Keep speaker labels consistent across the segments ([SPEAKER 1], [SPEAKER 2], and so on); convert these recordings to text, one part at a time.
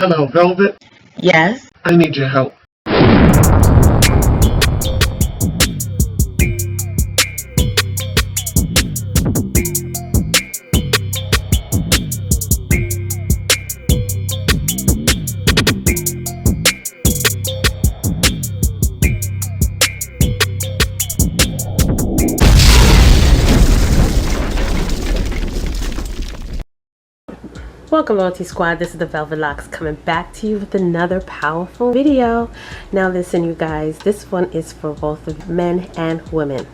[SPEAKER 1] Hello, Velvet.
[SPEAKER 2] Yes.
[SPEAKER 1] I need your help.
[SPEAKER 2] Welcome, Loyalty Squad. This is the Velvet Locks coming back to you with another powerful video. Now listen, you guys, this one is for both of men and women.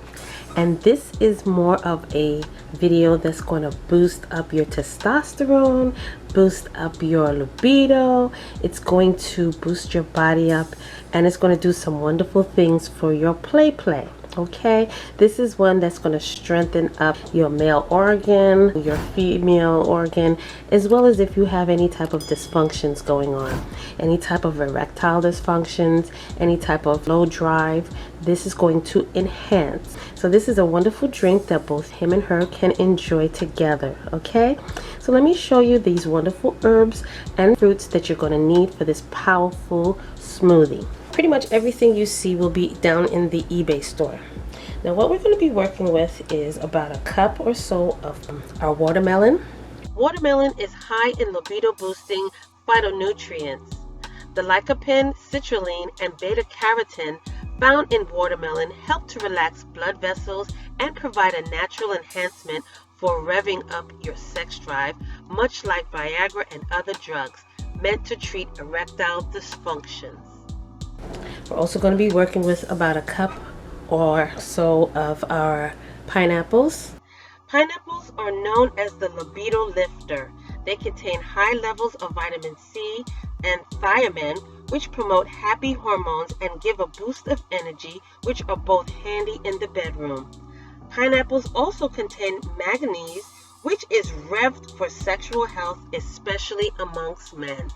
[SPEAKER 2] And this is more of a video that's going to boost up your testosterone, boost up your libido. It's going to boost your body up, and it's going to do some wonderful things for your play. Okay, this is one that's going to strengthen up your male organ, your female organ, as well as if you have any type of dysfunctions going on, any type of erectile dysfunctions, any type of low drive. This is going to enhance. So this is a wonderful drink that both him and her can enjoy together. Okay, so let me show you these wonderful herbs and fruits that you're going to need for this powerful smoothie. Pretty much everything you see will be down in the eBay store. Now what we're going to be working with is about a cup or so of our watermelon. Watermelon is high in libido boosting phytonutrients. The lycopene, citrulline, and beta carotene found in watermelon help to relax blood vessels and provide a natural enhancement for revving up your sex drive, much like Viagra and other drugs meant to treat erectile dysfunctions. We're also going to be working with about a cup or so of our pineapples. Pineapples are known as the libido lifter. They contain high levels of vitamin C and thiamine, which promote happy hormones and give a boost of energy, which are both handy in the bedroom. Pineapples also contain manganese, which is revved for sexual health, especially amongst men.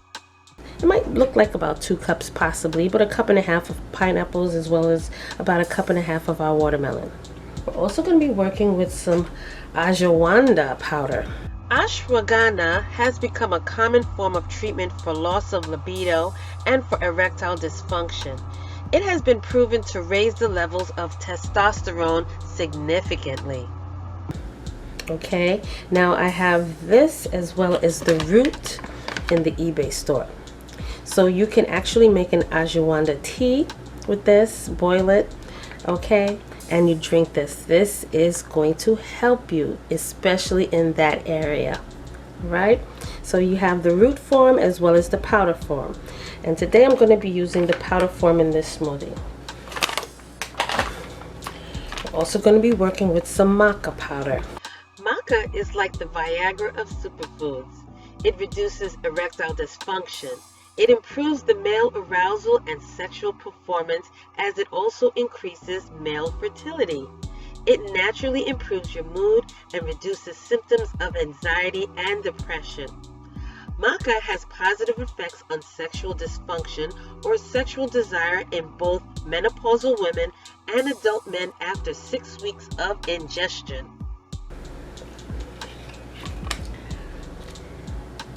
[SPEAKER 2] It might look like about 2 cups possibly, but a cup and a half of pineapples as well as about a cup and a half of our watermelon. We're also going to be working with some ashwagandha powder. Ashwagandha has become a common form of treatment for loss of libido and for erectile dysfunction. It has been proven to raise the levels of testosterone significantly. Okay, now I have this as well as the root in the eBay store. So you can actually make an ashwagandha tea with this, boil it, okay, and you drink this. This is going to help you, especially in that area, right? So you have the root form as well as the powder form. And today I'm going to be using the powder form in this smoothie. I'm also going to be working with some maca powder. Maca is like the Viagra of superfoods. It reduces erectile dysfunction. It improves the male arousal and sexual performance, as it also increases male fertility. It naturally improves your mood and reduces symptoms of anxiety and depression. Maca has positive effects on sexual dysfunction or sexual desire in both menopausal women and adult men after 6 weeks of ingestion,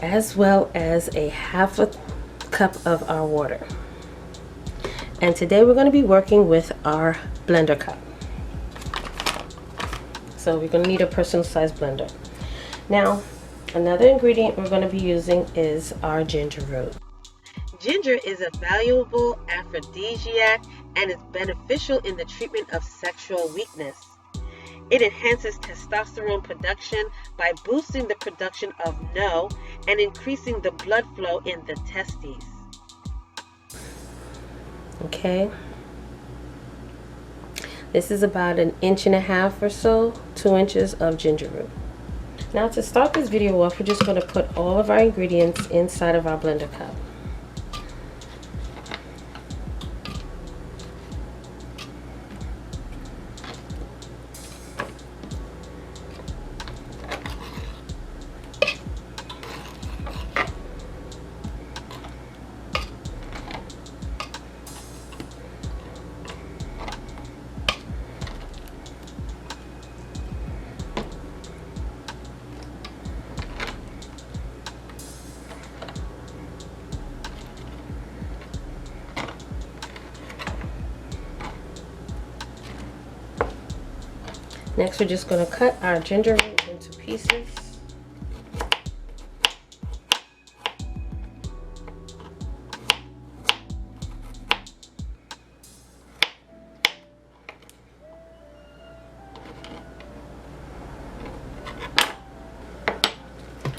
[SPEAKER 2] as well as a half a cup of our water. And today we're going to be working with our blender cup. So we're going to need a personal size blender. Now, another ingredient we're going to be using is our ginger root. Ginger is a valuable aphrodisiac and is beneficial in the treatment of sexual weakness. It enhances testosterone production by boosting the production of NO and increasing the blood flow in the testes. Okay. This is about 1.5 inches or so, 2 inches of ginger root. Now to start this video off, we're just going to put all of our ingredients inside of our blender cup. Next, we're just going to cut our ginger root into pieces.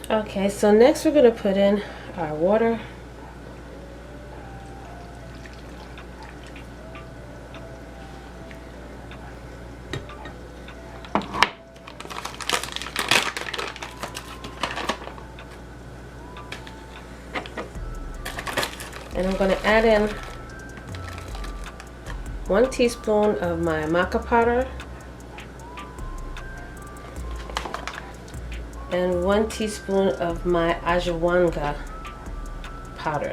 [SPEAKER 2] Okay, so next we're going to put in our water. And I'm going to add in 1 teaspoon of my Maca powder and 1 teaspoon of my ashwagandha powder.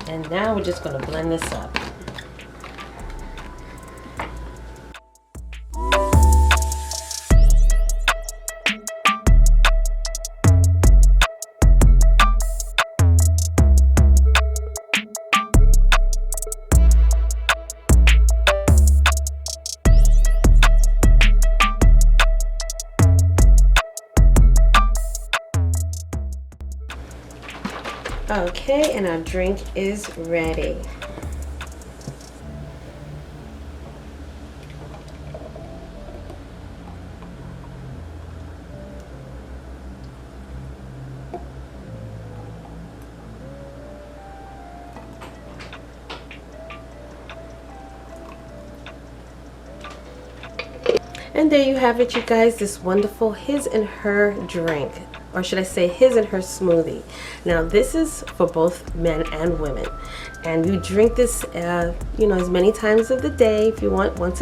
[SPEAKER 2] And now we're just going to blend this up. Okay, and our drink is ready. And there you have it, you guys, this wonderful his and her drink, or should I say his and her smoothie. Now this is for both men and women, and you drink this you know, as many times of the day if you want, once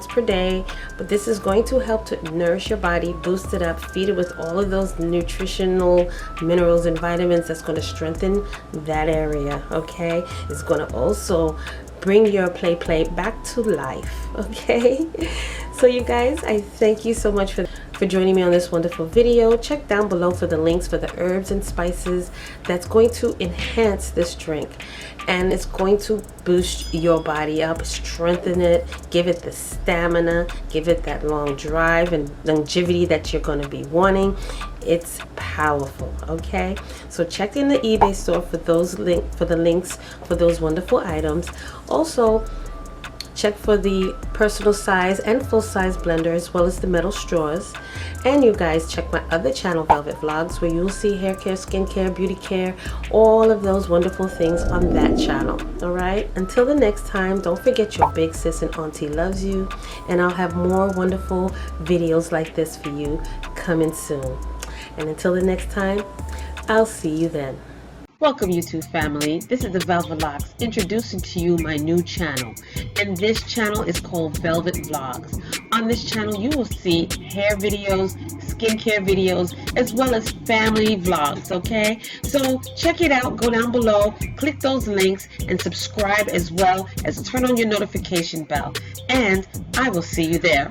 [SPEAKER 2] per day. But this is going to help to nourish your body, boost it up, feed it with all of those nutritional minerals and vitamins that's going to strengthen that area. Okay, it's going to also bring your play back to life. Okay, so you guys, I thank you so much for joining me on this wonderful video. Check down below for the links for the herbs and spices that's going to enhance this drink, and it's going to boost your body up, strengthen it, give it the stamina, give it that long drive and longevity that you're going to be wanting. It's powerful. Okay, so check in the eBay store for those links for those wonderful items. Also check for the personal size and full size blender, as well as the metal straws. And you guys, check my other channel, Velvet Vlogs, where you'll see hair care, skin care, beauty care, all of those wonderful things on that channel. All right, until the next time, don't forget your big sis and auntie loves you, and I'll have more wonderful videos like this for you coming soon. And until the next time, I'll see you then. Welcome, YouTube family. This is the Velvet Locks introducing to you my new channel, and this channel is called Velvet Vlogs. On this channel you will see hair videos, skincare videos, as well as family vlogs. Okay, so check it out, go down below, click those links, and subscribe, as well as turn on your notification bell, and I will see you there.